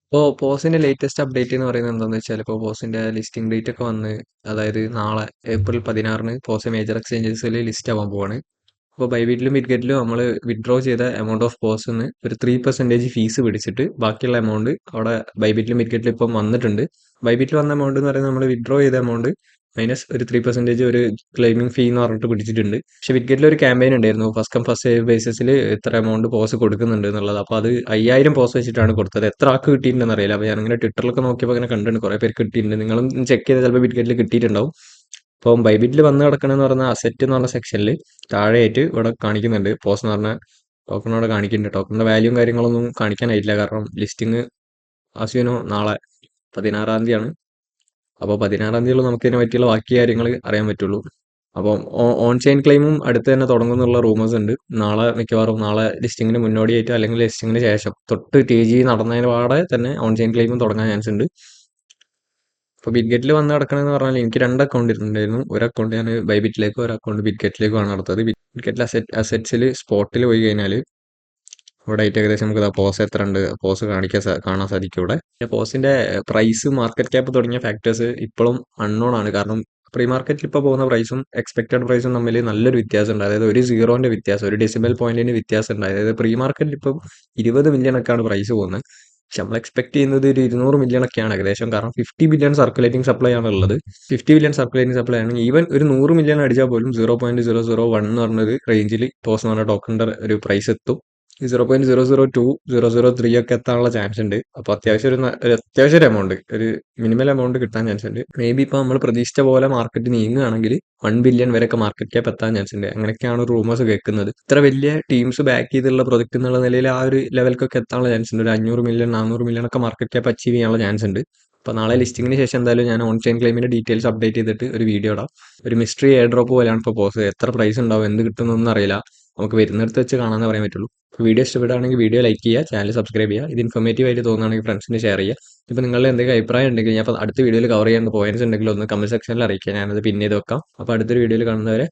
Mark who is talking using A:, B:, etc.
A: ഇപ്പോൾ പോസിന്റെ latest update എന്ന് പറയുന്നത് എന്താണെന്ന് വെച്ചാൽ ഇപ്പോൾ പോസിന്റെ ലിസ്റ്റിംഗ് ഡേറ്റ് ഒക്കെ വന്ന് അതായത് നാളെ ഏപ്രിൽ 16-ന് പോസ് മേജർ എക്സ്ചേഞ്ചസിൽ ലിസ്റ്റ് ആവാൻ പോവാണ്. അപ്പോൾ ബൈബിറ്റിലും ബിറ്റ്ഗറ്റിലും നമ്മൾ വിഡ്രോ ചെയ്ത എമൗണ്ട് ഓഫ് പോസ്ന്ന് ഒരു 3% ഫീസ് പിടിച്ചിട്ട് ബാക്കിയുള്ള എമൗണ്ട് അവിടെ ബൈബിറ്റിലും ബിറ്റ്ഗറ്റിലും ഇപ്പം വന്നിട്ടുണ്ട്. ബൈബിറ്റിൽ വന്ന എമൗണ്ട് എന്ന് പറയുന്നത് നമ്മൾ വിഡ്രോ ചെയ്ത എമൗണ്ട് മൈനസ് ഒരു 3% ഒരു ക്ലെയിമിംഗ് ഫീ എന്ന് പറഞ്ഞിട്ട് പിടിച്ചിട്ടുണ്ട്. പക്ഷെ വിറ്റ്ഗറ്റിൽ ഒരു ക്യാമ്പയിൻ ഉണ്ടായിരുന്നു, ഫസ്റ്റ് കം ഫസ്റ്റ് സേവ് ബേസിസിൽ ഇത്ര എമൗണ്ട് പോസ് കൊടുക്കുന്നുണ്ട് എന്നുള്ളത്. അപ്പോൾ അത് 5000 പോസ് വെച്ചിട്ടാണ് കൊടുത്തത്. എത്ര ആൾക്ക് കിട്ടിയിട്ടുണ്ടെന്ന് അറിയില്ല. അപ്പോൾ ഞാനിങ്ങനെ ട്വിറ്ററിലൊക്കെ നോക്കിയപ്പോൾ അങ്ങനെ കണ്ടിട്ടുണ്ട്, കുറേ പേർക്ക് കിട്ടിയിട്ടുണ്ട്. നിങ്ങളും ചെക്ക് ചെയ്താൽ ചിലപ്പോൾ വിറ്റ്ഗറ്റിൽ കിട്ടിയിട്ടുണ്ടാവും. അപ്പം ബൈബിറ്റിൽ വന്ന് കിടക്കണമെന്ന് പറഞ്ഞ അസെറ്റ് എന്ന് പറഞ്ഞ സെക്ഷനിൽ താഴെയായിട്ട് ഇവിടെ കാണിക്കുന്നുണ്ട് പോസ് എന്ന് പറഞ്ഞ ടോക്കൺ അവിടെ കാണിക്കുന്നുണ്ട്. ടോക്കണിന്റെ വാല്യൂയും കാര്യങ്ങളൊന്നും കാണിക്കാനായിട്ടില്ല, കാരണം ലിസ്റ്റിംഗ് ആസ്യുനോ നാളെ 16-ാം തീയതിയാണ്. അപ്പോൾ 16-ാം തീയതിയുള്ള നമുക്ക് ഇതിനെ പറ്റിയുള്ള ബാക്കി കാര്യങ്ങൾ അറിയാൻ പറ്റുള്ളൂ. അപ്പം ഓൺ ചെയിൻ ക്ലെയിമും അടുത്ത് തന്നെ തുടങ്ങുന്നുള്ള റൂമേഴ്സ് ഉണ്ട്. നാളെ മിക്കവാറും നാളെ ലിസ്റ്റിങ്ങിന് മുന്നോടിയായിട്ട് അല്ലെങ്കിൽ ലിസ്റ്റിങ്ങിന് ശേഷം തൊട്ട് ടി ജി നടന്നതിന് പാടെ തന്നെ ഓൺ ചെയിൻ ക്ലെയിമും തുടങ്ങാൻ ചാൻസ് ഉണ്ട്. ഇപ്പോൾ ബിറ്റ്ഗറ്റിൽ വന്ന് കിടക്കണമെന്ന് പറഞ്ഞാൽ എനിക്ക് രണ്ട് അക്കൗണ്ട് ഉണ്ടായിരുന്നു. ഒരു അക്കൗണ്ട് ഞാൻ ബൈബിറ്റിലേക്കും ഒരു അക്കൗണ്ട് ബിറ്റ്ഗറ്റിലേക്കുമാണ് നടത്തത്. ബിറ്റ്ഗറ്റിൽ അസെറ്റ്സിൽ സ്പോട്ടിൽ പോയി കഴിഞ്ഞാൽ ഇവിടെ ആയിട്ട് ഏകദേശം നമുക്ക് പോസ് എത്ര ഉണ്ട് പോസ് കാണാൻ സാധിക്കും ഇവിടെ. പിന്നെ പോസിന്റെ പ്രൈസ്, മാർക്കറ്റ് ക്യാപ്പ് തുടങ്ങിയ ഫാക്ടേഴ്സ് ഇപ്പോഴും അൺനോൺ ആണ്. കാരണം പ്രീ മാർക്കറ്റിൽ ഇപ്പോൾ പോകുന്ന പ്രൈസും എക്സ്പെക്റ്റഡ് പ്രൈസും തമ്മിൽ നല്ലൊരു വ്യത്യാസം ഉണ്ട്. അതായത് ഒരു സീറോന്റെ വ്യത്യാസം, ഒരു ഡെസിമൽ പോയിന്റിന് വ്യത്യാസം ഉണ്ട്. അതായത് പ്രീ മാർക്കറ്റിൽ ഇപ്പം 20 മില്യൺ ഒക്കെയാണ് പ്രൈസ് പോകുന്നത്. പക്ഷെ നമ്മൾ എക്സ്പെക്ട് ചെയ്യുന്നത് ഒരു 200 മില്യൺ ഒക്കെയാണ് ഏകദേശം. കാരണം 50 ബില്യൺ സർക്കുലേറ്റിംഗ് സപ്ലൈ ആണ് ഉള്ളത്. 50 ബില്യൺ സർക്കുലേറ്റിംഗ് സപ്ലൈ ആണ്. ഈവൻ ഒരു 100 മില്യൺ അടിച്ചാൽ പോലും 0.001 എന്ന് പറഞ്ഞൊരു റേഞ്ചിൽ പോസ് എന്ന് പറഞ്ഞ ടോക്കണിന്റെ ഒരു പ്രൈസ് എത്തും. 0.002 003 ഒക്കെ എത്താനുള്ള ചാൻസ് ഉണ്ട്. അപ്പോൾ അത്യാവശ്യം ഒരു അത്യാവശ്യം ഒരു എമൗണ്ട്, ഒരു മിനിമൽ എമൗണ്ട് കിട്ടാൻ ചാൻസ് ഉണ്ട്. മേ ബി ഇപ്പോൾ നമ്മൾ പ്രതീക്ഷിച്ച പോലെ മാർക്കറ്റ് നീങ്ങുകയാണെങ്കിൽ 1 ബില്യൺ വരെയൊക്കെ മാർക്കറ്റ് ക്യാപ്പ് എത്താൻ ചാൻസ് ഉണ്ട്. അങ്ങനെയൊക്കെയാണ് റൂമേഴ്സ് കേൾക്കുന്നത്. ഇത്ര വലിയ ടീംസ് ബാക്ക് ചെയ്തുള്ള പ്രൊജക്ട് എന്നുള്ള നിലയിൽ ആ ഒരു ലെവൽക്കൊക്കെ എത്താനുള്ള ചാൻസ് ഉണ്ട്. ഒരു 500 മില്യൺ 400 മില്യൺ ഒക്കെ മാർക്കറ്റ് ക്യാപ്പ് അച്ചീവ് ചെയ്യാനുള്ള ചാൻസ് ഉണ്ട്. അപ്പോൾ നാളെ ലിസ്റ്റിംഗിന് ശേഷം എന്തായാലും ഞാൻ ഓൺ ചെയിൻ ക്ലെയിമിന്റെ ഡീറ്റെയിൽസ് അപ്ഡേറ്റ് ചെയ്തിട്ട് ഒരു വീഡിയോ ഇടാം. ഒരു മിസ്റ്ററി എയർ ഡ്രോപ്പ് പോലെയാണ് ഇപ്പോൾ പോസ്. എത്ര പ്രൈസ് ഉണ്ടാവും, എന്ത് കിട്ടുന്നൊന്നും അറിയില്ല. നമുക്ക് വരുന്നിടത്ത് വെച്ച് കാണാമെന്ന് പറയാൻ പറ്റുള്ളൂ. വീഡിയോ ഇഷ്ടപ്പെടുകയാണെങ്കിൽ വീഡിയോ ലൈക്ക് ചെയ്യുക, ചാനൽ സബ്സ്ക്രൈബ് ചെയ്യുക. ഇത് ഇൻഫോർമേറ്റീവ് ആയിട്ട് തോന്നുകയാണെങ്കിൽ ഫ്രണ്ട്സിന് ഷെയർ ചെയ്യുക. ഇപ്പോൾ നിങ്ങളുടെ എന്തെങ്കിലും അഭിപ്രായം ഉണ്ടെങ്കിൽ ഞാൻ അപ്പോൾ അടുത്ത വീഡിയോയിൽ കവർ ചെയ്യാൻ പോയിന്റ്സ് ഉണ്ടെങ്കിൽ ഒന്ന് കമന്റ് സെക്ഷനിൽ അറിയിക്കുക. ഞാനത് പിൻ ചെയ്ത് വെക്കാം. അപ്പോൾ അടുത്തൊരു വീഡിയോയിൽ കാണുന്നവരെ